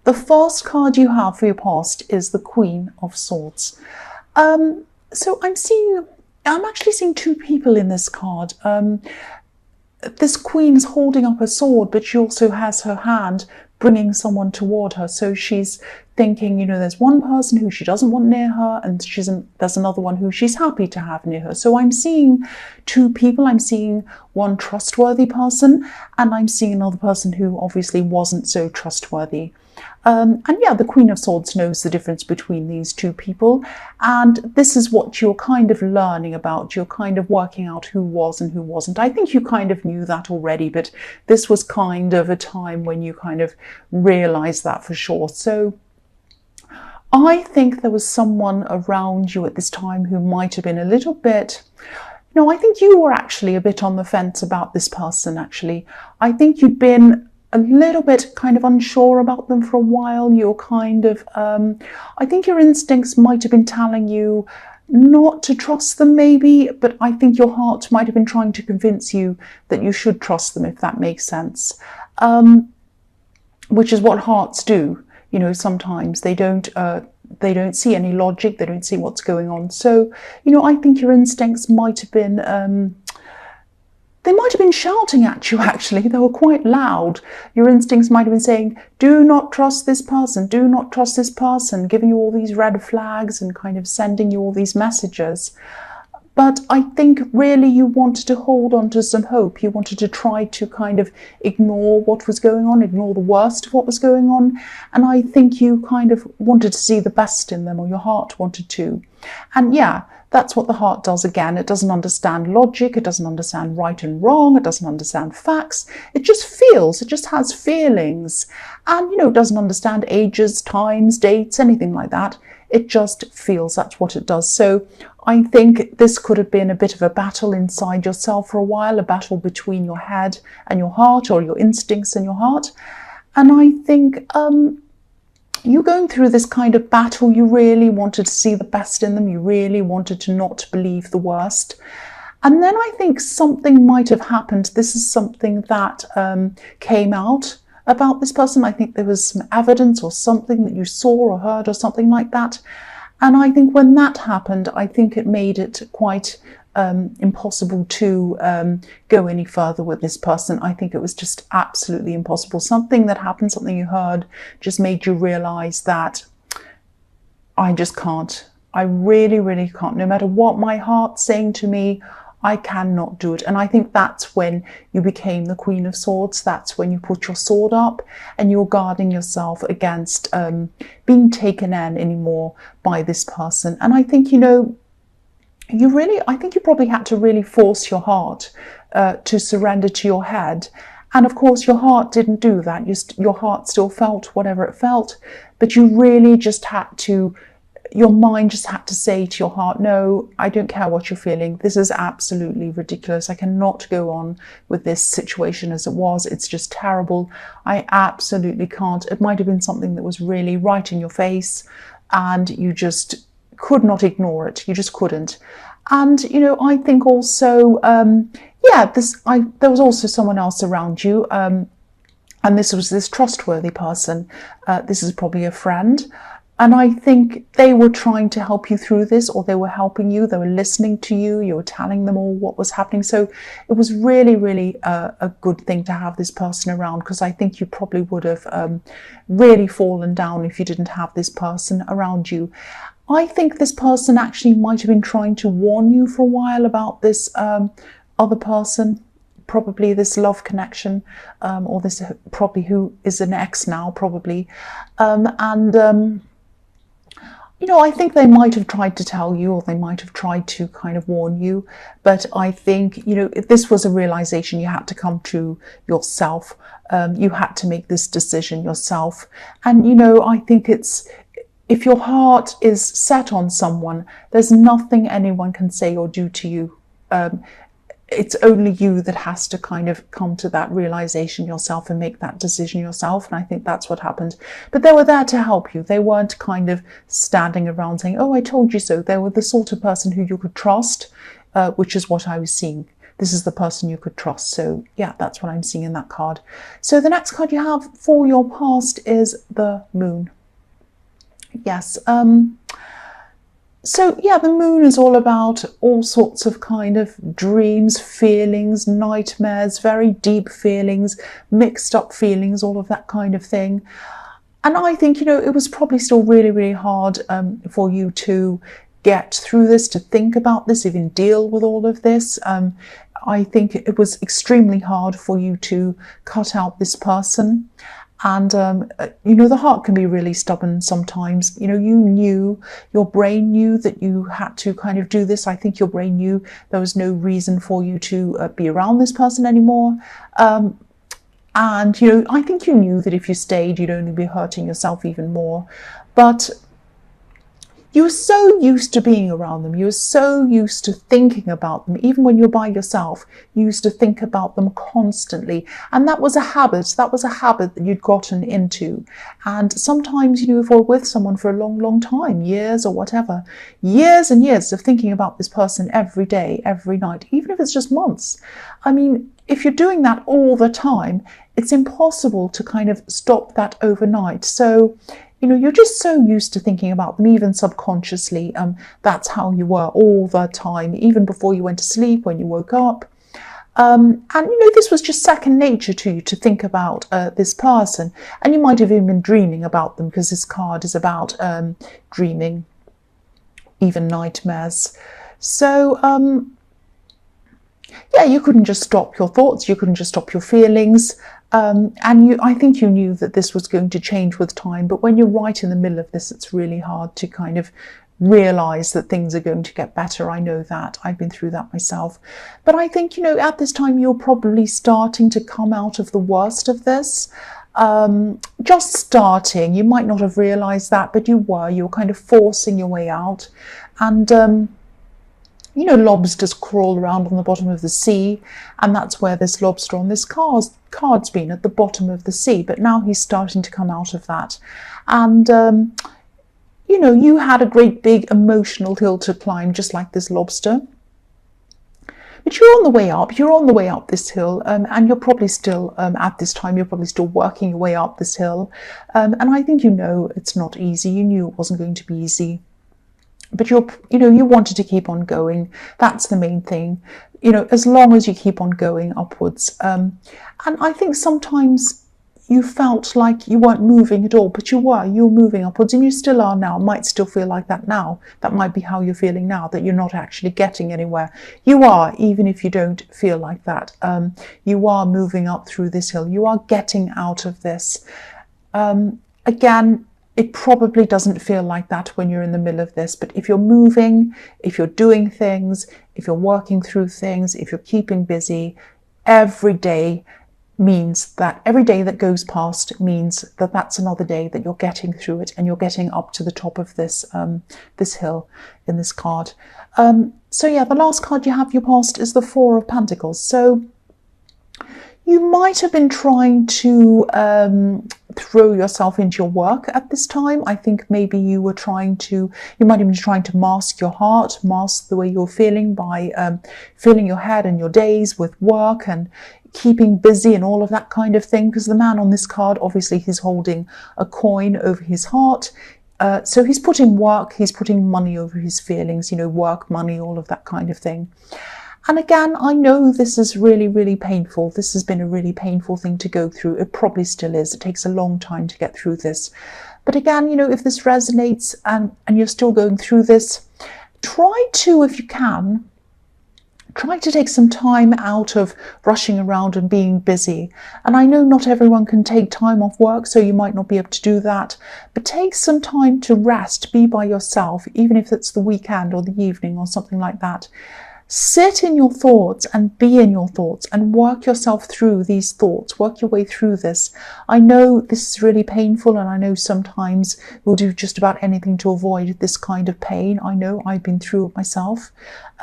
The first card you have for your past is the Queen of Swords. So I'm actually seeing two people in this card. This queen is holding up a sword, but she also has her hand bringing someone toward her. So she's thinking, there's one person who she doesn't want near her, and there's another one who she's happy to have near her. So I'm seeing two people. I'm seeing one trustworthy person, and I'm seeing another person who obviously wasn't so trustworthy. And yeah, the Queen of Swords knows the difference between these two people, and this is what you're kind of learning about. You're kind of working out who was and who wasn't. I think you kind of knew that already, but this was kind of a time when you kind of realised that for sure. So I think there was someone around you at this time who might have been a little bit... No, I think you were actually a bit on the fence about this person, actually. I think you'd been a little bit kind of unsure about them for a while. You're kind of, I think your instincts might have been telling you not to trust them maybe, but I think your heart might have been trying to convince you that you should trust them, if that makes sense. Which is what hearts do. Sometimes they don't see any logic, they don't see what's going on. So, I think your instincts might have been, they might have been shouting at you, actually. They were quite loud. Your instincts might have been saying, do not trust this person, do not trust this person, giving you all these red flags and kind of sending you all these messages. But I think really you wanted to hold on to some hope. You wanted to try to kind of ignore what was going on, ignore the worst of what was going on. And I think you kind of wanted to see the best in them, or your heart wanted to. And yeah, that's what the heart does again. It doesn't understand logic. It doesn't understand right and wrong. It doesn't understand facts. It just feels. It just has feelings. And, it doesn't understand ages, times, dates, anything like that. It just feels. That's what it does. So I think this could have been a bit of a battle inside yourself for a while, a battle between your head and your heart, or your instincts and your heart. And I think you going through this kind of battle, you really wanted to see the best in them. You really wanted to not believe the worst. And then I think something might have happened. This is something that came out about this person. I think there was some evidence or something that you saw or heard or something like that. And I think when that happened, I think it made it quite impossible to go any further with this person. I think it was just absolutely impossible. Something that happened, something you heard, just made you realise that I just can't. I really, really can't. No matter what my heart's saying to me, I cannot do it. And I think that's when you became the Queen of Swords. That's when you put your sword up and you're guarding yourself against being taken in anymore by this person. And I think, I think you probably had to really force your heart to surrender to your head. And of course, your heart didn't do that. Your heart still felt whatever it felt, but you really just had to, your mind just had to say to your heart, no, I don't care what you're feeling. This is absolutely ridiculous. I cannot go on with this situation as it was. It's just terrible. I absolutely can't. It might have been something that was really right in your face and you just could not ignore it. You just couldn't. And, I think also, there was also someone else around you. And this was this trustworthy person. This is probably a friend. And I think they were trying to help you through this, or they were helping you. They were listening to you. You were telling them all what was happening. So it was really, really a good thing to have this person around, because I think you probably would have really fallen down if you didn't have this person around you. I think this person actually might have been trying to warn you for a while about this other person, probably this love connection, or this probably who is an ex now, probably. I think they might have tried to tell you, or they might have tried to kind of warn you. But I think, this was a realization you had to come to yourself. You had to make this decision yourself. And, I think if your heart is set on someone, there's nothing anyone can say or do to you. It's only you that has to kind of come to that realization yourself and make that decision yourself. And I think that's what happened. But they were there to help you. They weren't kind of standing around saying, oh, I told you so. They were the sort of person who you could trust, which is what I was seeing. this is the person you could trust. So yeah, that's what I'm seeing in that card. So the next card you have for your past is the Moon. Yes. So yeah, the Moon is all about all sorts of kind of dreams, feelings, nightmares, very deep feelings, mixed up feelings, all of that kind of thing. And I think, it was probably still really, really hard for you to get through this, to think about this, even deal with all of this. I think it was extremely hard for you to cut out this person. And, the heart can be really stubborn sometimes. Your brain knew that you had to kind of do this. I think your brain knew there was no reason for you to be around this person anymore. And, I think you knew that if you stayed, you'd only be hurting yourself even more. But you were so used to being around them. You were so used to thinking about them. Even when you're by yourself, you used to think about them constantly. And that was a habit. That was a habit that you'd gotten into. And sometimes, if you're with someone for a long, long time, years or whatever, years and years of thinking about this person every day, every night, even if it's just months. I mean, if you're doing that all the time, it's impossible to kind of stop that overnight. So, you're just so used to thinking about them, even subconsciously. That's how you were all the time, even before you went to sleep, when you woke up. And, this was just second nature to you to think about this person. And you might have even been dreaming about them, because this card is about dreaming, even nightmares. So, yeah, you couldn't just stop your thoughts, you couldn't just stop your feelings. I think you knew that this was going to change with time, but when you're right in the middle of this, it's really hard to kind of realize that things are going to get better. I know that. I've been through that myself. But I think, at this time, you're probably starting to come out of the worst of this. Just starting. You might not have realized that, but you were kind of forcing your way out. And, lobsters crawl around on the bottom of the sea, and that's where this lobster on this card's been, at the bottom of the sea. But now he's starting to come out of that. And, you had a great big emotional hill to climb, just like this lobster. But you're on the way up. You're on the way up this hill, and you're probably still, at this time, you're probably still working your way up this hill. And I think it's not easy. You knew it wasn't going to be easy. But you wanted to keep on going. That's the main thing. As long as you keep on going upwards. And I think sometimes you felt like you weren't moving at all, but you were moving upwards, and you still are now. It might still feel like that now. That might be how you're feeling now, that you're not actually getting anywhere. You are, even if you don't feel like that. You are moving up through this hill. You are getting out of this. Again, it probably doesn't feel like that when you're in the middle of this, but if you're moving, if you're doing things, if you're working through things, if you're keeping busy, every day that goes past means that that's another day that you're getting through it, and you're getting up to the top of this this hill in this card. So yeah, the last card you have your past is the Four of Pentacles. So you might have been trying to throw yourself into your work at this time. I think maybe you might have been trying to mask your heart, mask the way you're feeling by filling your head and your days with work and keeping busy and all of that kind of thing. Because the man on this card, obviously he's holding a coin over his heart. So he's putting money over his feelings, work, money, all of that kind of thing. And again, I know this is really, really painful. This has been a really painful thing to go through. It probably still is. It takes a long time to get through this. But again, if this resonates and you're still going through this, try to, if you can, try to take some time out of rushing around and being busy. And I know not everyone can take time off work, so you might not be able to do that. But take some time to rest, be by yourself, even if it's the weekend or the evening or something like that. Sit in your thoughts and be in your thoughts and work yourself through these thoughts. Work your way through this. I know this is really painful, and I know sometimes we'll do just about anything to avoid this kind of pain. I know I've been through it myself.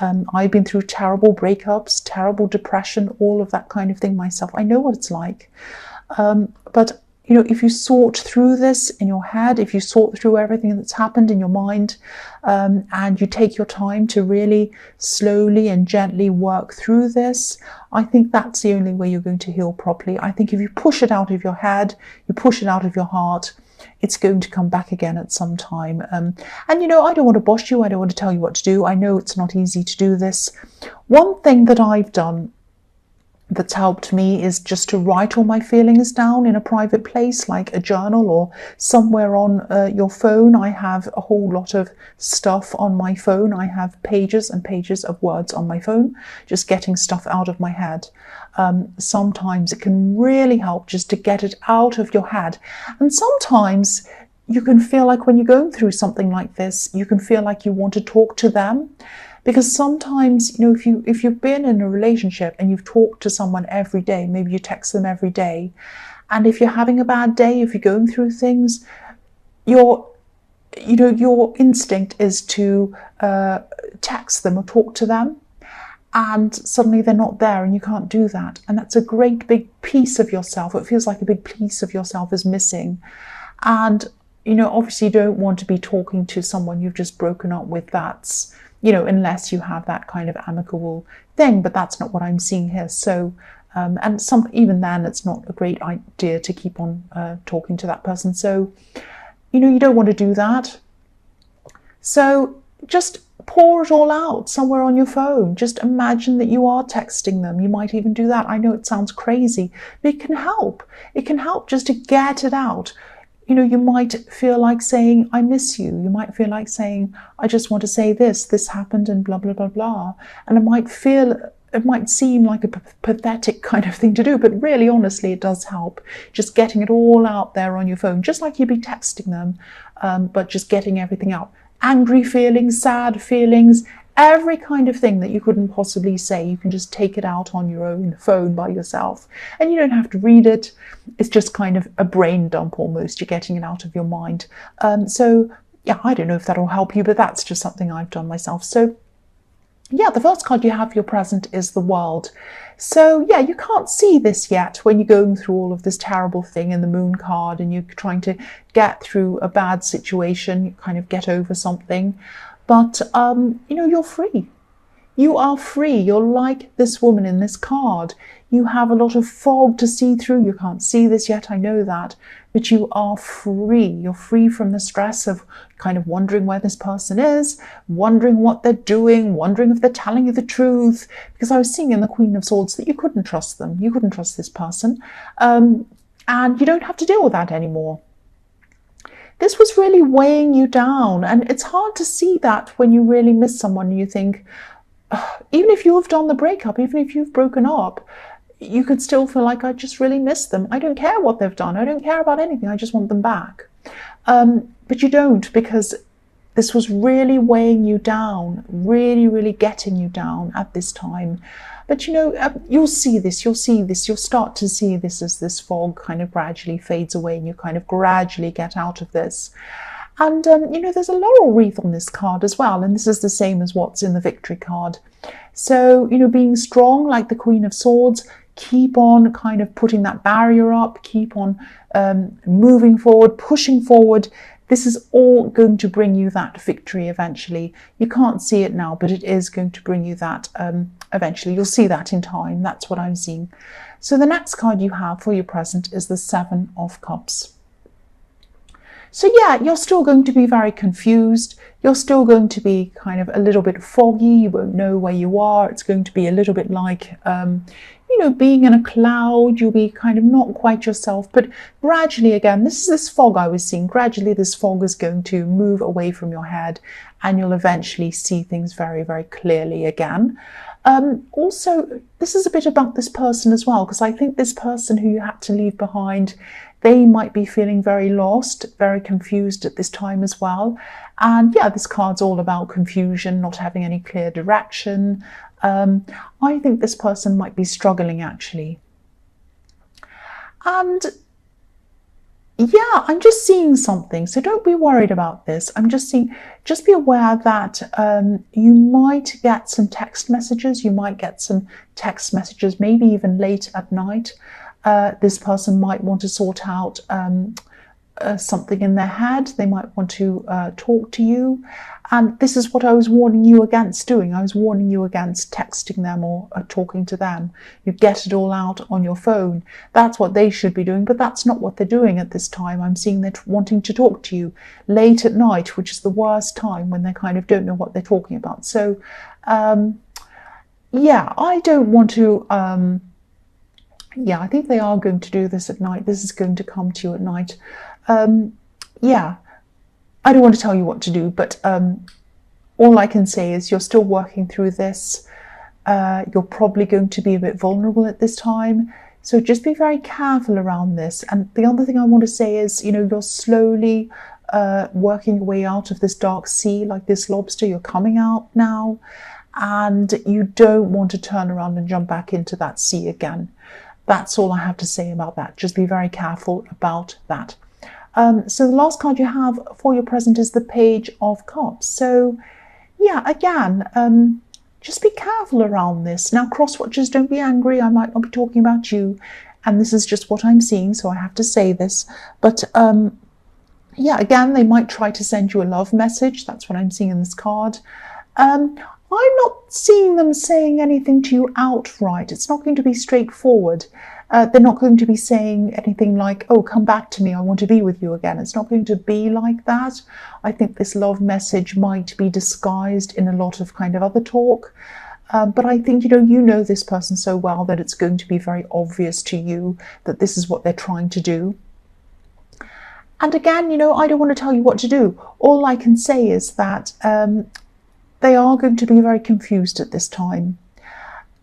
I've been through terrible breakups, terrible depression, all of that kind of thing myself. I know what it's like. But you know, if you sort through this in your head, if you sort through everything that's happened in your mind, and you take your time to really slowly and gently work through this, I think that's the only way you're going to heal properly. I think if you push it out of your head, you push it out of your heart, it's going to come back again at some time. And, you know, I don't want to boss you. I don't want to tell you what to do. I know it's not easy to do this. One thing that I've done that's helped me is just to write all my feelings down in a private place, like a journal or somewhere on your phone. I have a whole lot of stuff on my phone. I have pages and pages of words on my phone, just getting stuff out of my head. Sometimes it can really help just to get it out of your head. And sometimes you can feel like when you're going through something like this, you can feel like you want to talk to them. Because sometimes, you know, if you've been in a relationship and you've talked to someone every day, maybe you text them every day, and if you're having a bad day, if you're going through things, your instinct is to text them or talk to them, and suddenly they're not there and you can't do that. And that's a great big piece of yourself. It feels like a big piece of yourself is missing. And, you know, obviously you don't want to be talking to someone you've just broken up with. That's, you know, unless you have that kind of amicable thing, but that's not what I'm seeing here. So, and even then, it's not a great idea to keep on talking to that person. So, you know, you don't want to do that. So just pour it all out somewhere on your phone. Just imagine that you are texting them. You might even do that. I know it sounds crazy, but it can help. It can help just to get it out. You know, you might feel like saying, I miss you. You might feel like saying, I just want to say this happened and blah, blah, blah, blah. And it might seem like a pathetic kind of thing to do, but really, honestly, it does help. Just getting it all out there on your phone, just like you'd be texting them, but just getting everything out. Angry feelings, sad feelings, every kind of thing that you couldn't possibly say, you can just take it out on your own phone by yourself. And you don't have to read it. It's just kind of a brain dump almost. You're getting it out of your mind. So, yeah, I don't know if that'll help you, but that's just something I've done myself. So, yeah, the first card you have for your present is the World. So, yeah, you can't see this yet when you're going through all of this terrible thing in the Moon card and you're trying to get through a bad situation, you kind of get over something. But, you know, you're free. You are free. You're like this woman in this card. You have a lot of fog to see through. You can't see this yet, I know that. But you are free. You're free from the stress of kind of wondering where this person is, wondering what they're doing, wondering if they're telling you the truth. Because I was seeing in the Queen of Swords that you couldn't trust them. You couldn't trust this person. And you don't have to deal with that anymore. This was really weighing you down, and it's hard to see that when you really miss someone and you think, even if you have done the breakup, even if you've broken up, you could still feel like, I just really miss them. I don't care what they've done. I don't care about anything. I just want them back. But you don't, because this was really weighing you down, really, really getting you down at this time. But, you know, you'll see this, you'll start to see this as this fog kind of gradually fades away and you kind of gradually get out of this. And, you know, there's a laurel wreath on this card as well. And this is the same as what's in the Victory card. So, you know, being strong like the Queen of Swords, keep on kind of putting that barrier up, keep on moving forward, pushing forward. This is all going to bring you that victory eventually. You can't see it now, but it is going to bring you that eventually. You'll see that in time. That's what I'm seeing. So the next card you have for your present is the Seven of Cups. So yeah, you're still going to be very confused. You're still going to be kind of a little bit foggy. You won't know where you are. It's going to be a little bit like, you know, being in a cloud. You'll be kind of not quite yourself. But gradually, again, this is this fog I was seeing. Gradually, this fog is going to move away from your head and you'll eventually see things very, very clearly again. Also, this is a bit about this person as well, because I think this person who you had to leave behind, they might be feeling very lost, very confused at this time as well. And yeah, this card's all about confusion, not having any clear direction. I think this person might be struggling actually. And yeah, I'm just seeing something. So don't be worried about this. I'm just seeing, just be aware that you might get some text messages. You might get some text messages, maybe even late at night. This person might want to sort out something in their head. They might want to talk to you. And this is what I was warning you against doing. I was warning you against texting them or talking to them. You get it all out on your phone. That's what they should be doing, but that's not what they're doing at this time. I'm seeing they're wanting to talk to you late at night, which is the worst time when they kind of don't know what they're talking about. So, yeah, I don't want to... yeah, I think they are going to do this at night. This is going to come to you at night. Yeah, I don't want to tell you what to do, but all I can say is you're still working through this. You're probably going to be a bit vulnerable at this time. So just be very careful around this. And the other thing I want to say is, you're slowly working your way out of this dark sea, like this lobster. You're coming out now, and you don't want to turn around and jump back into that sea again. That's all I have to say about that. Just be very careful about that. So the last card you have for your present is the Page of Cups. So yeah, again, just be careful around this. Now, cross-watchers, don't be angry. I might not be talking about you, and this is just what I'm seeing, so I have to say this. But yeah, again, they might try to send you a love message. That's what I'm seeing in this card. I'm not seeing them saying anything to you outright. It's not going to be straightforward. They're not going to be saying anything like, oh, come back to me, I want to be with you again. It's not going to be like that. I think this love message might be disguised in a lot of kind of other talk. But I think, you know this person so well that it's going to be very obvious to you that this is what they're trying to do. And again, I don't want to tell you what to do. All I can say is that they are going to be very confused at this time.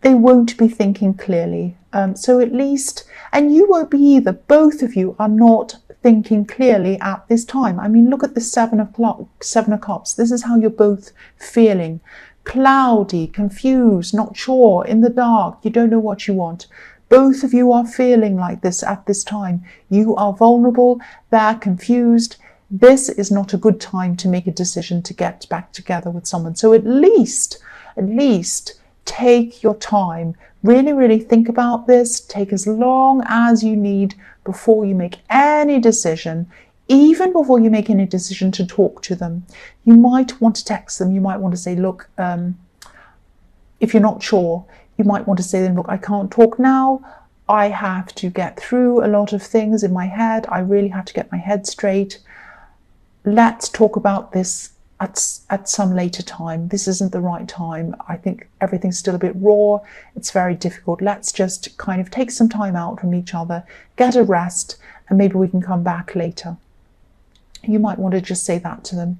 They won't be thinking clearly. So at least, and you won't be either. Both of you are not thinking clearly at this time. I mean, look at the Seven of Cups. This is how you're both feeling. Cloudy, confused, not sure, in the dark. You don't know what you want. Both of you are feeling like this at this time. You are vulnerable. They're confused. This is not a good time to make a decision to get back together with someone. So at least, take your time. Really, really think about this. Take as long as you need before you make any decision, even before you make any decision to talk to them. You might want to text them. You might want to say, look, if you're not sure, you might want to say then, look, I can't talk now. I have to get through a lot of things in my head. I really have to get my head straight. Let's talk about this at some later time. This isn't the right time. I think everything's still a bit raw. It's very difficult. Let's just kind of take some time out from each other, get a rest, and maybe we can come back later. You might want to just say that to them.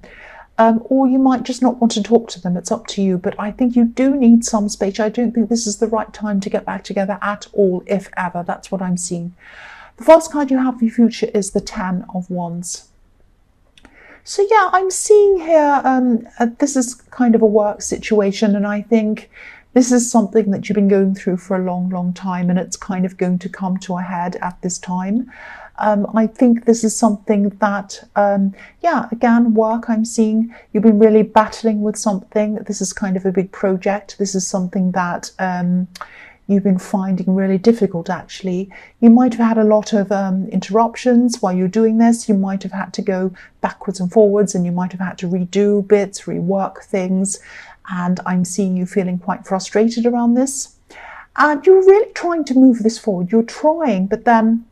Or you might just not want to talk to them. It's up to you. But I think you do need some space. I don't think this is the right time to get back together at all, if ever. That's what I'm seeing. The first card you have for your future is the Ten of Wands. So yeah, I'm seeing here, this is kind of a work situation, and I think this is something that you've been going through for a long, long time, and it's kind of going to come to a head at this time. I think this is something that, yeah, again, work, I'm seeing you've been really battling with something. This is kind of a big project. This is something that you've been finding really difficult, actually. You might have had a lot of interruptions while you're doing this. You might have had to go backwards and forwards, and you might have had to redo bits, rework things. And I'm seeing you feeling quite frustrated around this. And you're really trying to move this forward. You're trying, but then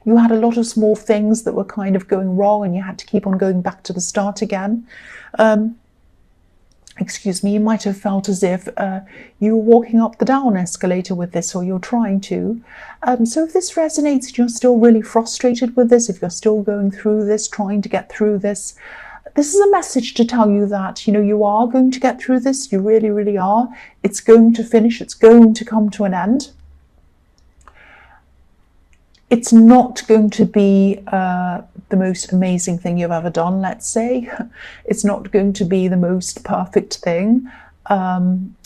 you had a lot of small things that were kind of going wrong, and you had to keep on going back to the start again. Excuse me, you might have felt as if you were walking up the down escalator with this, or you're trying to. So if this resonates and you're still really frustrated with this, if you're still going through this, trying to get through this, this is a message to tell you that, you are going to get through this. You really, really are. It's going to finish. It's going to come to an end. It's not going to be the most amazing thing you've ever done, let's say. It's not going to be the most perfect thing.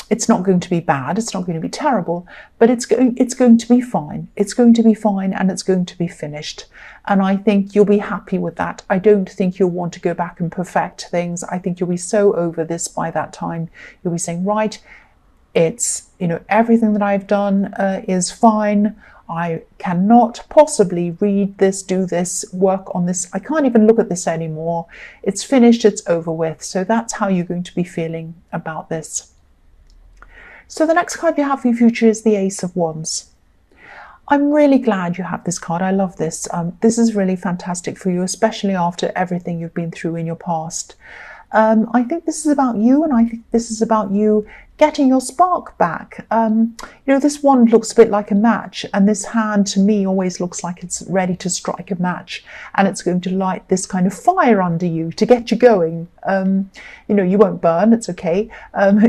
It's not going to be bad. It's not going to be terrible, but it's going to be fine. It's going to be fine, and it's going to be finished. And I think you'll be happy with that. I don't think you'll want to go back and perfect things. I think you'll be so over this by that time. You'll be saying, right, it's, everything that I've done is fine. I cannot possibly read this, do this, work on this. I can't even look at this anymore. It's finished, it's over with. So that's how you're going to be feeling about this. So the next card you have for your future is the Ace of Wands. I'm really glad you have this card. I love this. This is really fantastic for you, especially after everything you've been through in your past. I think this is about you, and I think this is about you getting your spark back. This wand looks a bit like a match, and this hand to me always looks like it's ready to strike a match, and it's going to light this kind of fire under you to get you going. You won't burn, it's okay.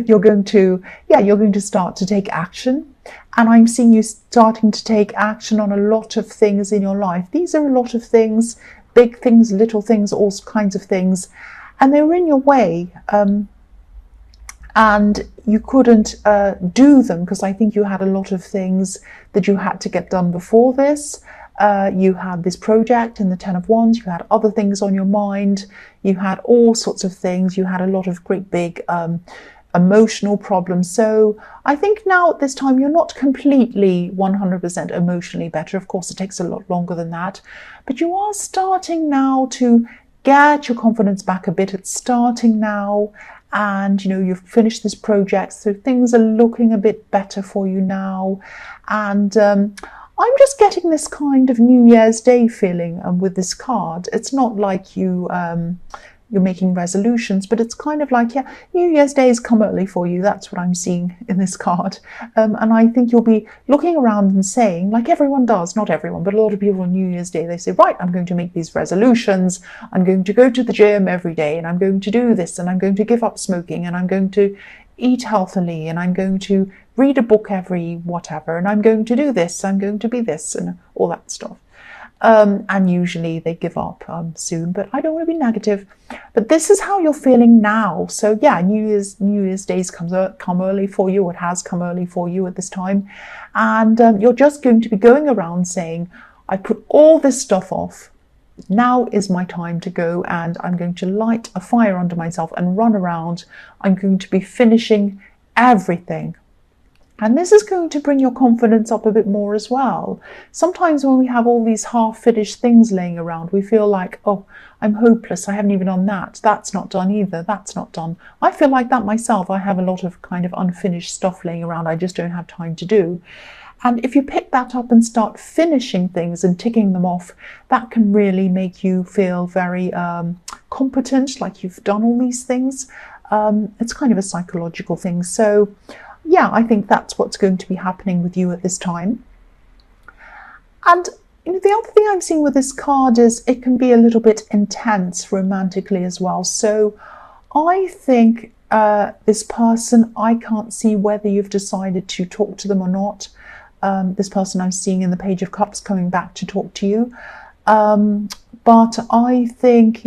You're going to start to take action. And I'm seeing you starting to take action on a lot of things in your life. These are a lot of things, big things, little things, all kinds of things. And they were in your way. And you couldn't do them because I think you had a lot of things that you had to get done before this. You had this project in the Ten of Wands. You had other things on your mind. You had all sorts of things. You had a lot of great big emotional problems. So I think now at this time you're not completely 100% emotionally better. Of course, it takes a lot longer than that. But you are starting now to get your confidence back a bit. It's starting now. And, you've finished this project. So things are looking a bit better for you now. And I'm just getting this kind of New Year's Day feeling with this card. It's not like you're making resolutions, but it's kind of like, New Year's Day has come early for you. That's what I'm seeing in this card. And I think you'll be looking around and saying, like everyone does, not everyone, but a lot of people on New Year's Day, they say, right, I'm going to make these resolutions. I'm going to go to the gym every day, and I'm going to do this, and I'm going to give up smoking, and I'm going to eat healthily, and I'm going to read a book every whatever, and I'm going to do this, I'm going to be this, and all that stuff. And usually they give up soon, but I don't want to be negative. But this is how you're feeling now. So New Year's Days come early for you. It has come early for you at this time, and you're just going to be going around saying, I put all this stuff off. Now is my time to go, and I'm going to light a fire under myself and run around. I'm going to be finishing everything. And this is going to bring your confidence up a bit more as well. Sometimes when we have all these half-finished things laying around, we feel like, oh, I'm hopeless. I haven't even done that. That's not done either. That's not done. I feel like that myself. I have a lot of kind of unfinished stuff laying around. I just don't have time to do. And if you pick that up and start finishing things and ticking them off, that can really make you feel very competent, like you've done all these things. It's kind of a psychological thing. So I think that's what's going to be happening with you at this time. And the other thing I'm seeing with this card is it can be a little bit intense romantically as well. So I think this person, I can't see whether you've decided to talk to them or not. This person I'm seeing in the Page of Cups coming back to talk to you. But I think,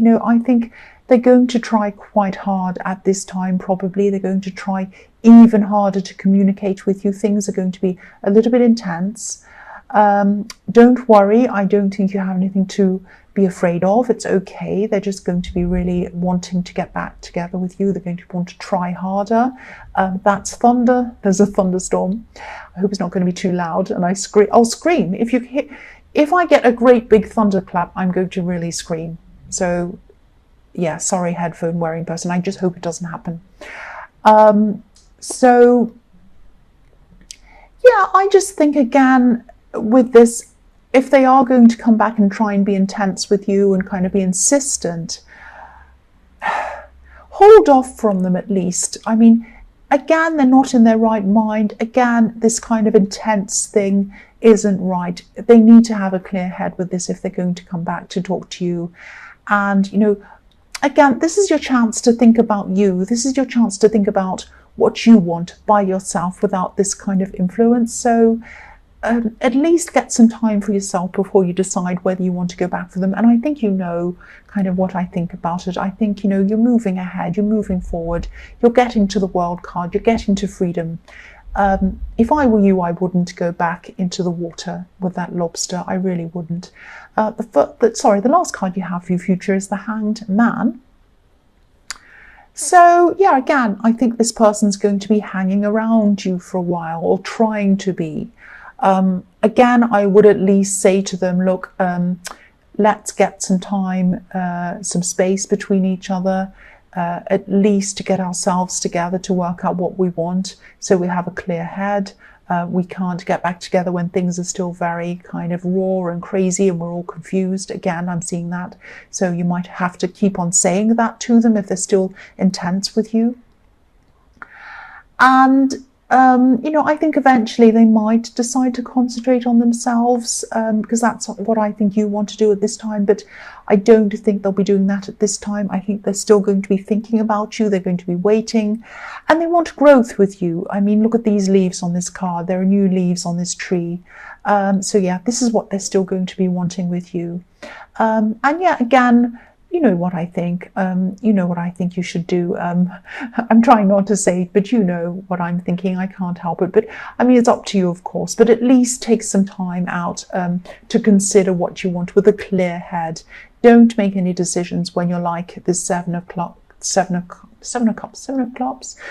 they're going to try quite hard at this time, probably. They're going to try even harder to communicate with you. Things are going to be a little bit intense. Don't worry. I don't think you have anything to be afraid of. It's okay. They're just going to be really wanting to get back together with you. They're going to want to try harder. That's thunder. There's a thunderstorm. I hope it's not going to be too loud. And I'll scream. If I get a great big thunderclap, I'm going to really scream. So sorry, headphone wearing person. I just hope it doesn't happen. I just think again with this, if they are going to come back and try and be intense with you and kind of be insistent, hold off from them at least. I mean, again, they're not in their right mind. Again, this kind of intense thing isn't right. They need to have a clear head with this if they're going to come back to talk to you. And, again, this is your chance to think about you. This is your chance to think about what you want by yourself without this kind of influence. So at least get some time for yourself before you decide whether you want to go back for them. And I think kind of what I think about it. I think, you're moving ahead, you're moving forward, you're getting to the World card, you're getting to freedom. If I were you, I wouldn't go back into the water with that lobster. I really wouldn't. The last card you have for your future is the Hanged Man. So again, I think this person's going to be hanging around you for a while, or trying to be. Again, I would at least say to them, look, let's get some time, some space between each other, at least to get ourselves together to work out what we want, so we have a clear head. We can't get back together when things are still very kind of raw and crazy and we're all confused. Again, I'm seeing that. So you might have to keep on saying that to them if they're still intense with you. And I think eventually they might decide to concentrate on themselves, because that's what I think you want to do at this time. But I don't think they'll be doing that at this time. I think they're still going to be thinking about you. They're going to be waiting, and they want growth with you. I mean, look at these leaves on this card. There are new leaves on this tree. So yeah, this is what they're still going to be wanting with you. And yeah, again, you know what I think. You know what I think you should do. I'm trying not to say it, but you know what I'm thinking. I can't help it. But I mean, it's up to you, of course. But at least take some time out to consider what you want with a clear head. Don't make any decisions when you're like the seven of cups,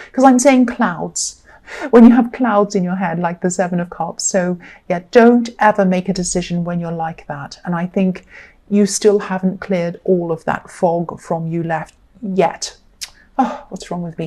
because I'm saying clouds. When you have clouds in your head, like the Seven of Cups. So yeah, don't ever make a decision when you're like that. And I think you still haven't cleared all of that fog from you left yet. Oh, what's wrong with me?